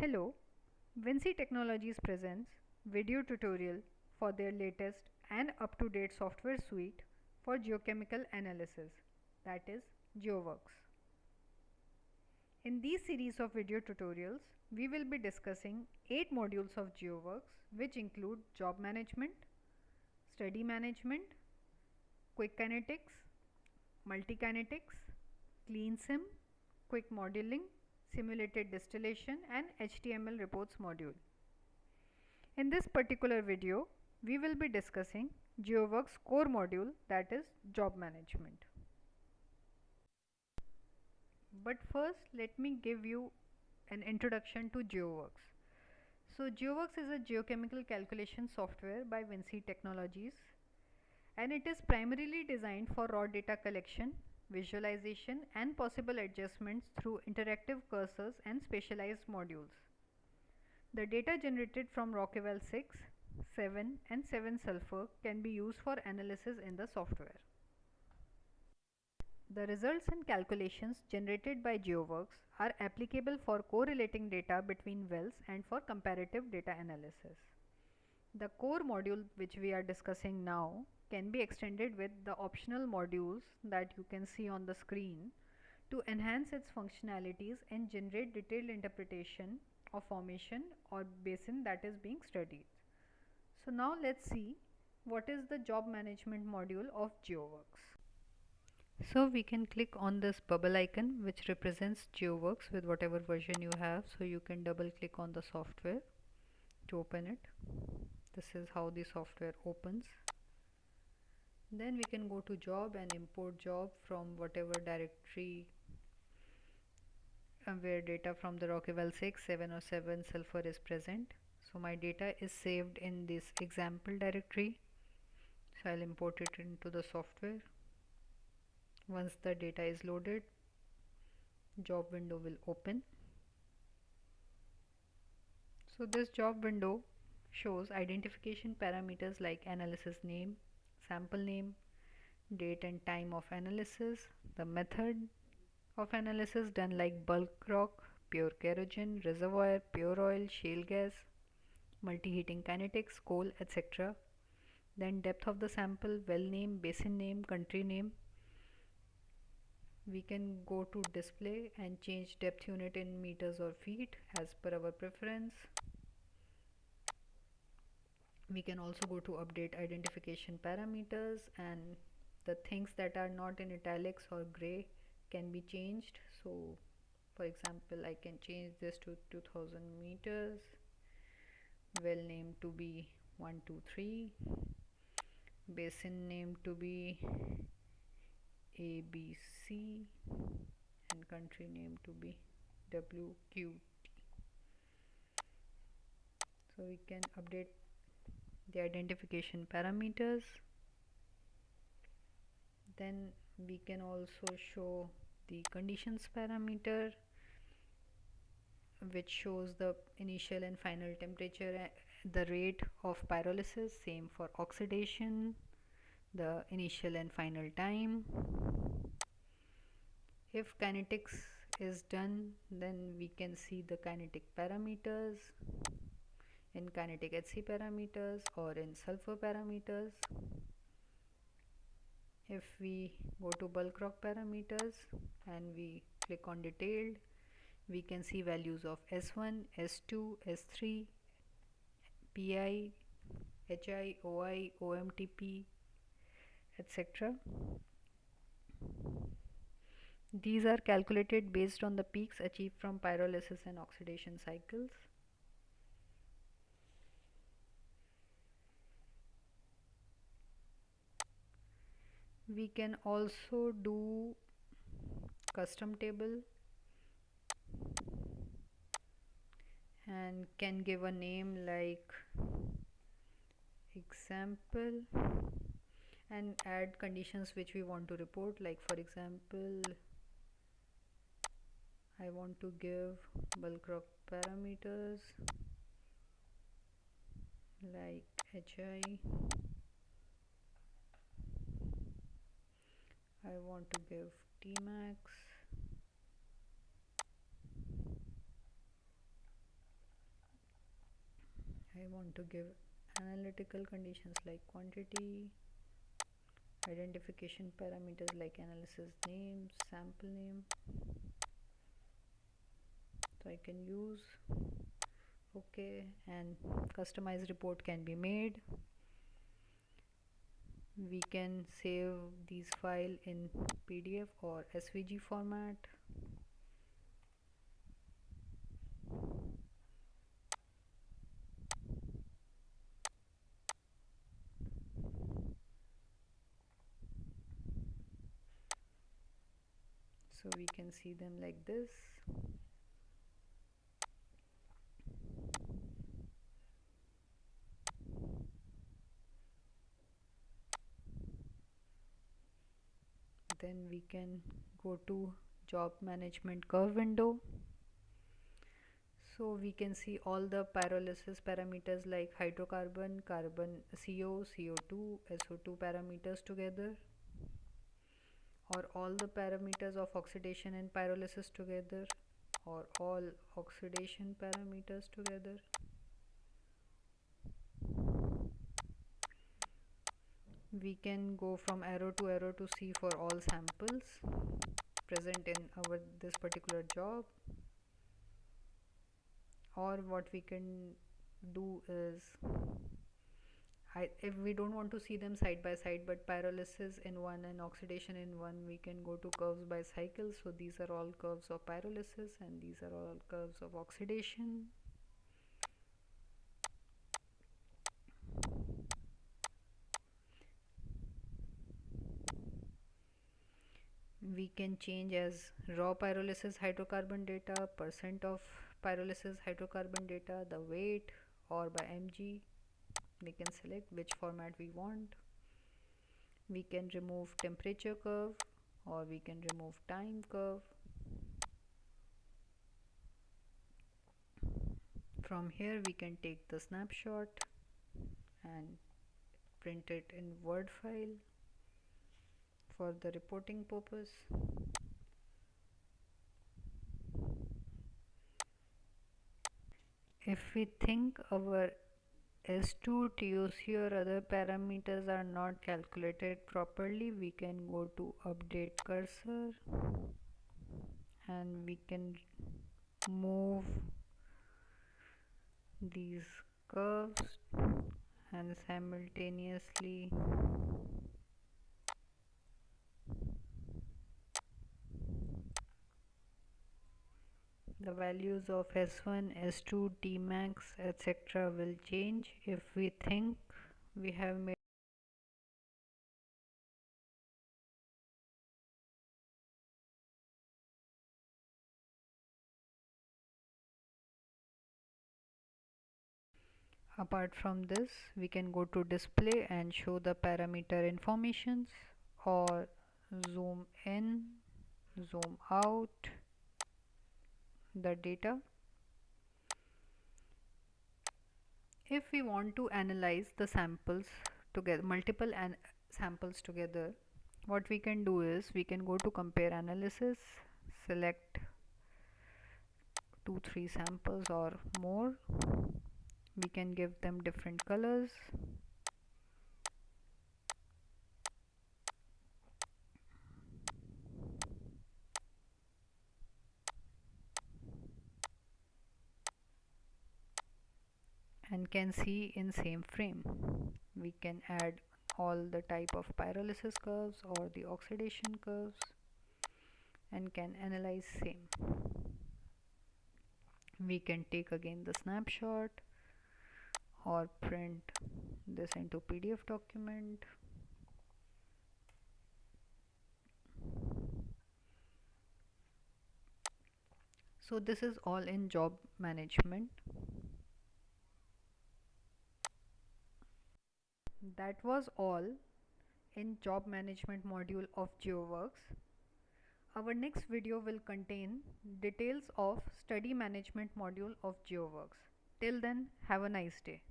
Hello, Vinci Technologies presents video tutorial for their latest and up-to-date software suite for geochemical analysis, that is GeoWorks. In these series of video tutorials, we will be discussing 8 modules of GeoWorks which include job management, study management, quick kinetics, multi-kinetics, clean sim, quick modeling, simulated distillation and HTML reports module. In this particular video, we will be discussing GeoWorks core module, that is job management. But first, let me give you an introduction to GeoWorks. So GeoWorks is a geochemical calculation software by Vinci Technologies, and it is primarily designed for raw data collection, visualization and possible adjustments through interactive cursors and specialized modules. The data generated from Rockwell 6, 7 and 7 sulfur can be used for analysis in the software. The results and calculations generated by GeoWorks are applicable for correlating data between wells and for comparative data analysis. The core module which we are discussing now can be extended with the optional modules that you can see on the screen to enhance its functionalities and generate detailed interpretation of formation or basin that is being studied. So now let's see what is the job management module of GeoWorks. So we can click on this bubble icon which represents GeoWorks with whatever version you have. So you can double click on the software to open it. This is how the software opens. Then we can go to job and import job from whatever directory where data from the Rockwell 6, 7 or 7 sulfur is present. So my data is saved in this example directory. So I'll import it into the software. Once the data is loaded, job window will open. So this job window shows identification parameters like analysis name, sample name, date and time of analysis, the method of analysis done like bulk rock, pure kerogen, reservoir, pure oil, shale gas, multi-heating kinetics, coal, etc. Then depth of the sample, well name, basin name, country name. We can go to display and change depth unit in meters or feet as per our preference. We can also go to update identification parameters, and the things that are not in italics or gray can be changed. So for example, I can change this to 2000 meters, well name to be 123, basin name to be ABC, and country name to be WQT. So we can update the identification parameters. Then we can also show the conditions parameter, which shows the initial and final temperature, the rate of pyrolysis, same for oxidation, the initial and final time. If kinetics is done, then we can see the kinetic parameters in kinetic HC parameters or in sulfur parameters. If we go to bulk rock parameters and we click on detailed, we can see values of S1, S2, S3, PI, HI, OI, OMTP, etc. These are calculated based on the peaks achieved from pyrolysis and oxidation cycles. We can also do custom table and can give a name like example and add conditions which we want to report, like for example I want to give bulk rock parameters like HI. I want to give Tmax, I want to give analytical conditions like quantity, identification parameters like analysis name, sample name. So I can use OK, and customized report can be made. We can save these file in PDF or SVG format. So we can see them like this. Then we can go to job management curve window. So we can see all the pyrolysis parameters like hydrocarbon, carbon, CO, CO2, SO2 parameters together, or all the parameters of oxidation and pyrolysis together, or all oxidation parameters together. We can go from arrow to see for all samples present in our this particular job. Or what we can do is, if we don't want to see them side by side but pyrolysis in one and oxidation in one, we can go to curves by cycle. So these are all curves of pyrolysis and these are all curves of oxidation. We can change as raw pyrolysis hydrocarbon data, percent of pyrolysis hydrocarbon data, the weight, or by mg. We can select which format we want. We can remove temperature curve or we can remove time curve. From here we can take the snapshot and print it in Word file for the reporting purpose. If we think our S2, TOC or other parameters are not calculated properly, we can go to update cursor and we can move these curves and simultaneously the values of S1, S2, Tmax, etc. will change if we think we have made Apart from this, we can go to display and show the parameter informations or zoom in, zoom out the data. If we want to analyze the samples together, multiple samples together, what we can do is we can go to compare analysis, select 2-3 samples or more. We can give them different colors. And can see in same frame. We can add all the type of pyrolysis curves or the oxidation curves and can analyze same. We can take again the snapshot or print this into PDF document. So this is all in job management. That was all in job management module of GeoWorks. Our next video will contain details of study management module of GeoWorks. Till then, have a nice day.